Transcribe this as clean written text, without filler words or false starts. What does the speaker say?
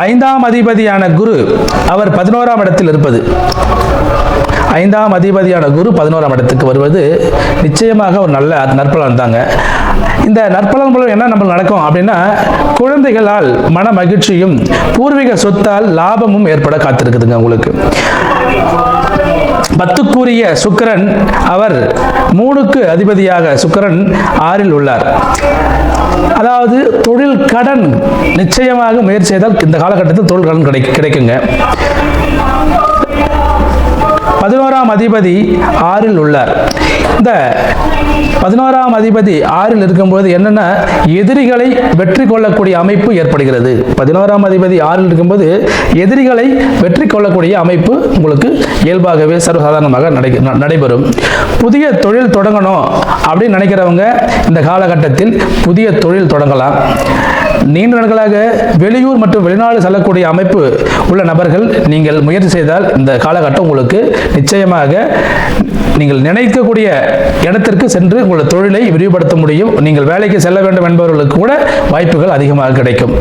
ஐந்தாம் அதிபதியான குரு அவர் 11ஆம் இடத்தில் இருப்பது, ஐந்தாம் அதிபதியான குரு 11ஆம் இடத்துக்கு வருவது நிச்சயமாக ஒரு நல்ல நற்பலன் தாங்க. இந்த நற்பலன் மூலம் என்ன நம்ம நடக்கும் அப்படின்னா, குழந்தைகளால் மன மகிழ்ச்சியும் பூர்வீக சொத்தால் லாபமும் ஏற்பட காத்திருக்குதுங்க. உங்களுக்கு 10க்குரிய சுக்கிரன் அவர் 3க்கு அதிபதியாக சுக்கிரன் 6ல் உள்ளார். அதாவது தொழில் கடன் நிச்சயமாக முயற்சி செய்தால் இந்த காலகட்டத்தில் தொழில் கடன் கிடைக்குங்க. 11ஆம் அதிபதி 6ல் உள்ளார். இந்த 11ஆம் அதிபதி 6ல் இருக்கும்போது என்னன்னா, எதிரிகளை வெற்றி கொள்ளக்கூடிய அமைப்பு ஏற்படுகிறது. 11ஆம் அதிபதி 6ல் இருக்கும்போது எதிரிகளை வெற்றி கொள்ளக்கூடிய அமைப்பு உங்களுக்கு இயல்பாகவே சர்வசாதாரணமாக நடைபெறும். புதிய தொழில் தொடங்கணும் அப்படின்னு நினைக்கிறவங்க இந்த காலகட்டத்தில் புதிய தொழில் தொடங்கலாம். நீண்ட நாட்களாக வெளியூர் மற்றும் வெளிநாடு செல்லக்கூடிய அமைப்பு உள்ள நபர்கள் நீங்கள் முயற்சி செய்தால் இந்த காலகட்டம் உங்களுக்கு நிச்சயமாக நீங்கள் நினைக்கக்கூடிய இடத்திற்கு சென்று உங்கள் தொழிலை விரிவுபடுத்த முடியும். நீங்கள் வேலைக்கு செல்ல வேண்டும் என்பவர்களுக்கு கூட வாய்ப்புகள் அதிகமாக கிடைக்கும்.